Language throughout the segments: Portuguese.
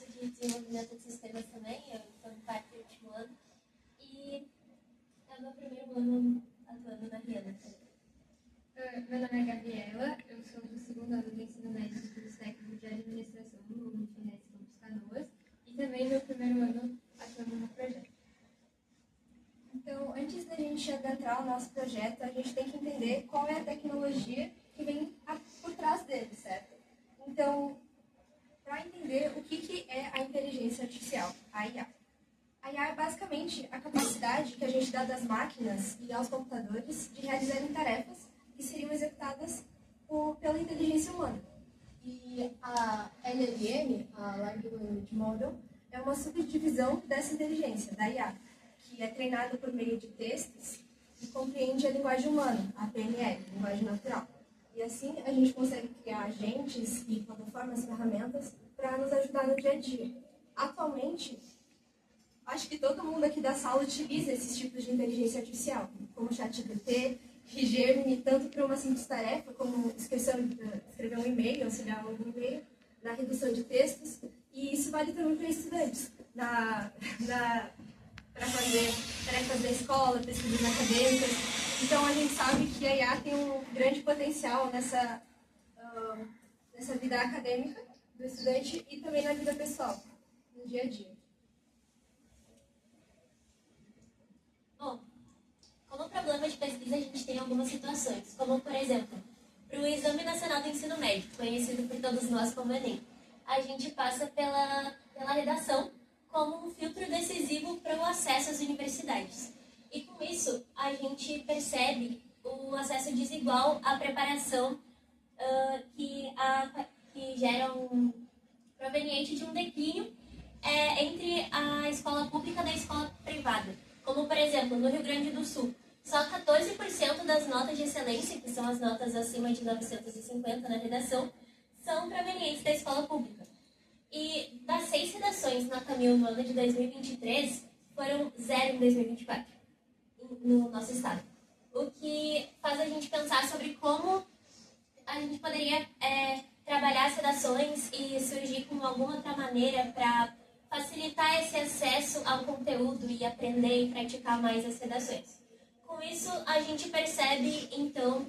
curso de desenvolvimento de sistemas também, eu estou no quarto e último ano. E é o meu primeiro ano atuando na Rihanna. Meu nome é Gabriela, eu sou do segundo ano do ensino médio do curso técnico de administração no Unifines Campus Canoas e também meu primeiro ano atuando no projeto. Então, antes da gente adentrar o nosso projeto, a gente tem que entender qual é a tecnologia que vem por trás dele, certo? Então, para entender o que é a inteligência artificial, a IA. A IA é basicamente a capacidade que a gente dá das máquinas e aos computadores de realizarem tarefas que seriam executadas pela inteligência humana. E a LLM, a Large Language Model, é uma subdivisão dessa inteligência, da IA, que é treinada por meio de textos e compreende a linguagem humana, a PNL, linguagem natural. E assim a gente consegue criar agentes e plataformas, ferramentas para nos ajudar no dia a dia. Atualmente, acho que todo mundo aqui da sala utiliza esses tipos de inteligência artificial, como o ChatGPT e Gemini, tanto para uma simples tarefa, como escrever um e-mail, auxiliar algum e-mail, na redução de textos, e isso vale também para estudantes, para fazer tarefas da escola, pesquisas acadêmicas. Então, a gente sabe que a IA tem um grande potencial nessa vida acadêmica do estudante e também na vida pessoal, no dia a dia. Bom, como problema de pesquisa, a gente tem algumas situações, como, por exemplo, para o Exame Nacional do Ensino Médio, conhecido por todos nós como Enem, a gente passa pela redação como um filtro decisivo para o acesso às universidades. E com isso, a gente percebe o acesso desigual à preparação que gera proveniente de um declínio entre a escola pública e a escola privada. Como, por exemplo, no Rio Grande do Sul, só 14% das notas de excelência, que são as notas acima de 950 na redação, são provenientes da escola pública. E das 6 redações nota 1000 no ano de 2023, foram 0 em 2024, no nosso estado. O que faz a gente pensar sobre como a gente poderia trabalhar as redações e surgir com alguma outra maneira para facilitar esse acesso ao conteúdo e aprender e praticar mais as redações. Com isso, a gente percebe, então,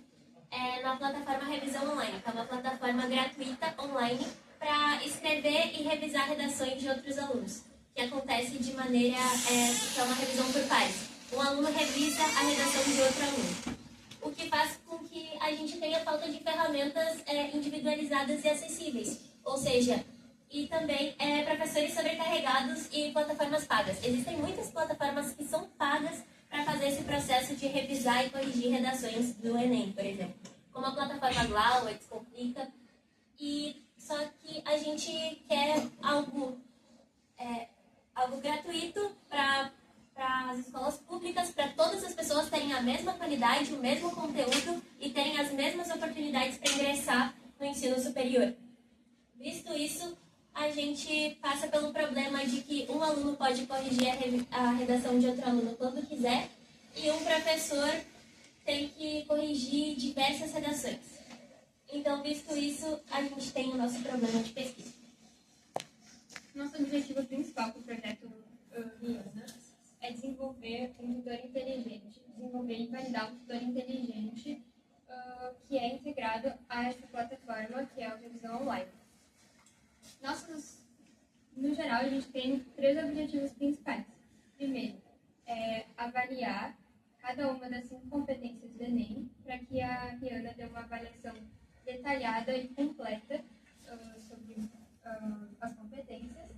na plataforma Revisão Online, que é uma plataforma gratuita online para escrever e revisar redações de outros alunos, que acontece de maneira que é uma revisão por pares. Um aluno revisa a redação de outro aluno, o que faz com que a gente tenha falta de ferramentas individualizadas e acessíveis, ou seja, e também professores sobrecarregados e plataformas pagas. Existem muitas plataformas que são pagas para fazer esse processo de revisar e corrigir redações do Enem, por exemplo, como a plataforma Glau, Descomplica, só que a gente quer algo gratuito para as escolas públicas, para todas as pessoas terem a mesma qualidade, o mesmo conteúdo e terem as mesmas oportunidades para ingressar no ensino superior. Visto isso, a gente passa pelo problema de que um aluno pode corrigir a redação de outro aluno quando quiser e um professor tem que corrigir diversas redações. Então, visto isso, a gente tem o nosso problema de pesquisa. Nosso objetivo principal para o projeto Rihanna é desenvolver um tutor inteligente, desenvolver e validar um tutor inteligente que é integrado a essa plataforma que é a Revisão Online. No geral, a gente tem 3 objetivos principais. Primeiro, avaliar cada uma das 5 competências do Enem, para que a Rihanna dê uma avaliação detalhada e completa sobre as competências.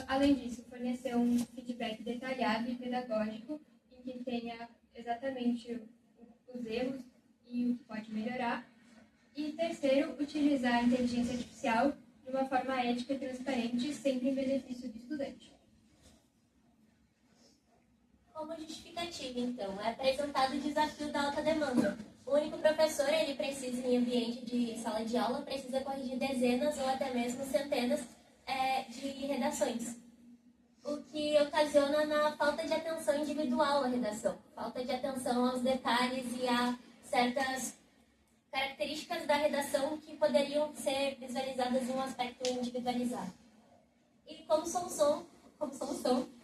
Além disso, fornecer um feedback detalhado e pedagógico, em que tenha exatamente os erros e o que pode melhorar. E terceiro, utilizar a inteligência artificial de uma forma ética e transparente, sempre em benefício do estudante. Como justificativa, então, é apresentado o desafio da alta demanda. O único professor, ele precisa, em ambiente de sala de aula, precisa corrigir dezenas ou até mesmo centenas de redações, o que ocasiona na falta de atenção individual à redação, falta de atenção aos detalhes e a certas características da redação que poderiam ser visualizadas em um aspecto individualizado. como solução,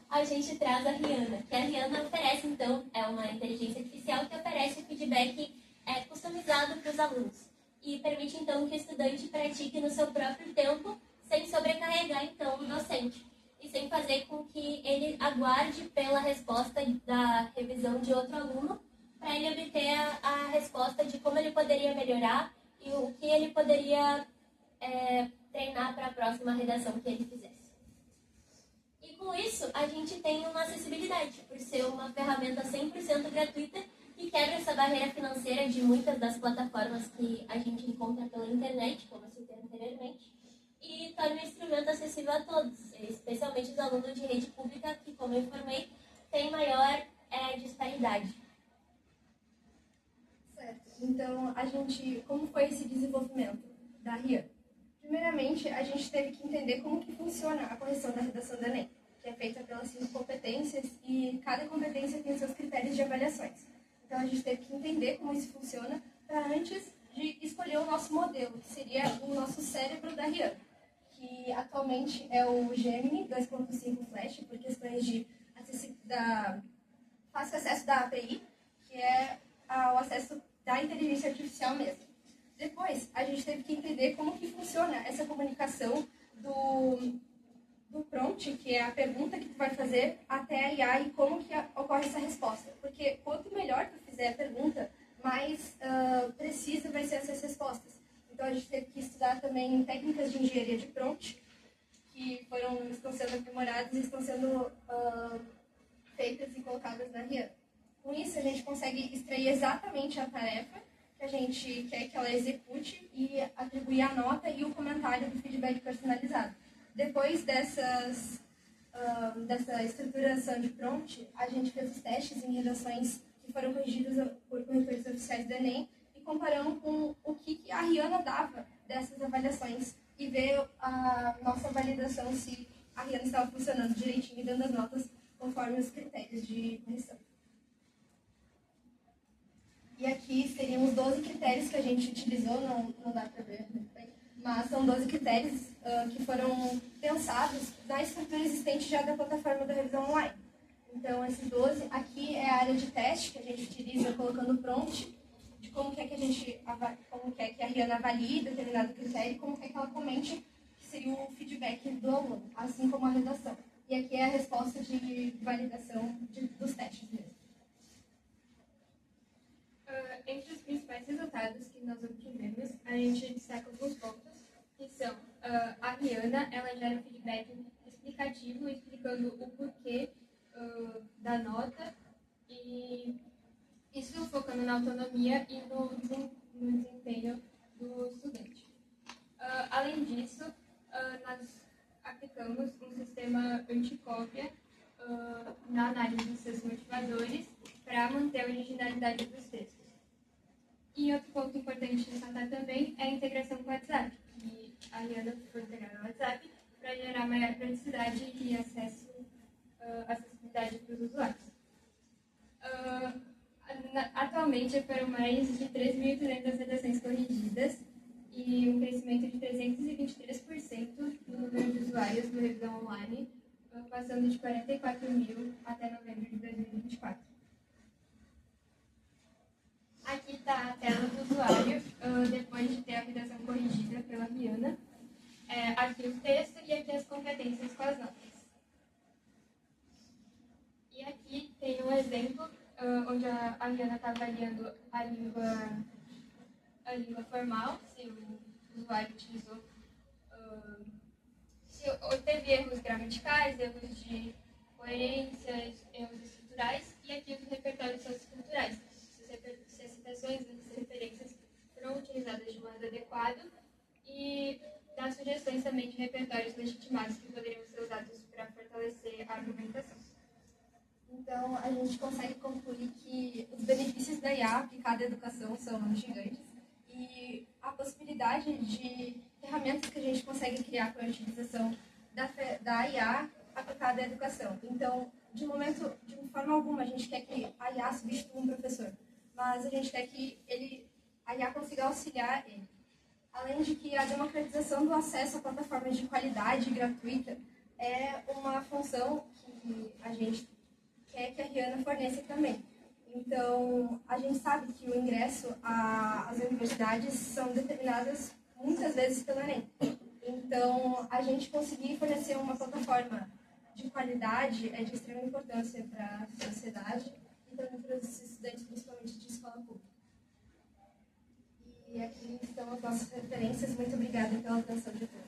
a gente traz a Rihanna, que a Rihanna oferece, então, é uma inteligência artificial que oferece o feedback customizado para os alunos e permite, então, que o estudante pratique no seu próprio tempo, sem sobrecarregar, então, o docente e sem fazer com que ele aguarde pela resposta da revisão de outro aluno para ele obter a resposta de como ele poderia melhorar e o que ele poderia treinar para a próxima redação que ele fizesse. E com isso, a gente tem uma acessibilidade, por ser uma ferramenta 100% gratuita que quebra essa barreira financeira de muitas das plataformas que a gente encontra pela internet, como eu citei anteriormente, e torna o instrumento acessível a todos, especialmente os alunos de rede pública, que, como eu informei, tem maior disparidade. Certo. Então, como foi esse desenvolvimento da Rihanna? Primeiramente, a gente teve que entender como que funciona a correção da redação do Enem, que é feita pelas 5 competências e cada competência tem seus critérios de avaliações. Então, a gente teve que entender como isso funciona para antes de escolher o nosso modelo, que seria o nosso cérebro da Rihanna, que atualmente é o Gemini 2.5 Flash, por questões de fácil acesso da API, que é o acesso da inteligência artificial mesmo. Depois, a gente teve que entender como que funciona essa comunicação do prompt, que é a pergunta que tu vai fazer, até a IA e como que ocorre essa resposta. Porque quanto melhor tu fizer a pergunta, mais precisa vai ser essas respostas. Então, a gente teve que estudar também técnicas de engenharia de prompt, que estão sendo aprimoradas e estão sendo feitas e colocadas na Rihanna. Com isso, a gente consegue extrair exatamente a tarefa que a gente quer que ela execute e atribuir a nota e o comentário do feedback personalizado. Depois dessa estruturação de prompt, a gente fez os testes em redações que foram corrigidas por corretores oficiais do Enem e comparamos com o que a Rihanna dava dessas avaliações e ver a nossa validação se a Rihanna estava funcionando direitinho e dando as notas conforme os critérios de correção. E aqui seriam os 12 critérios que a gente utilizou, não dá para ver muito bem, mas são 12 critérios que foram pensados na estrutura existente já da plataforma da revisão online. Então, esses 12, aqui é a área de teste que a gente utiliza colocando prompt, de como quer que a Rihanna avalie determinado critério e como quer que ela comente, que seria o feedback do aluno, assim como a redação. E aqui é a resposta de validação dos testes mesmo. Entre os principais resultados que nós obtivemos, a gente destaca alguns pontos, que são a Rihanna, ela gera um feedback explicativo, explicando o porquê da nota, e isso focando na autonomia e no desempenho do estudante. Além disso, nós aplicamos um sistema anticópia na análise dos seus motivadores para manter a originalidade dos textos. E outro ponto importante de ressaltar também é a integração com o WhatsApp, que a Rihanna foi integrada ao WhatsApp para gerar maior praticidade e acessibilidade para os usuários. Atualmente foram mais de 3.300 redações corrigidas e um crescimento de 323% no número de usuários no revisão online, passando de 44 mil até novembro de 2024. Aqui está a tela do usuário, depois de ter a redação corrigida pela Rihanna. Aqui o texto e aqui as competências com as notas. E aqui tem um exemplo onde a Rihanna está avaliando a língua formal, se o usuário utilizou, se teve erros gramaticais, erros de coerência, erros estruturais, e aqui os repertórios socioculturais. Se as citações e as referências foram utilizadas de modo adequado e dá sugestões também de repertórios legitimados que poderiam ser usados para fortalecer a argumentação. Então, a gente consegue concluir que os benefícios da IA aplicada à educação são gigantes e a possibilidade de ferramentas que a gente consegue criar com a utilização da IA aplicada à educação. Então, de forma alguma, a gente quer que a IA substitua um professor, mas a gente quer que a IA consiga auxiliar ele. Além de que a democratização do acesso a plataformas de qualidade gratuita é uma função que a gente quer que a Rihanna forneça também. Então, a gente sabe que o ingresso às universidades são determinadas muitas vezes pelo Enem. Então, a gente conseguir fornecer uma plataforma de qualidade é de extrema importância para a sociedade e também para os estudantes, principalmente de escola pública. E aqui estão as nossas referências. Muito obrigada pela atenção de todos.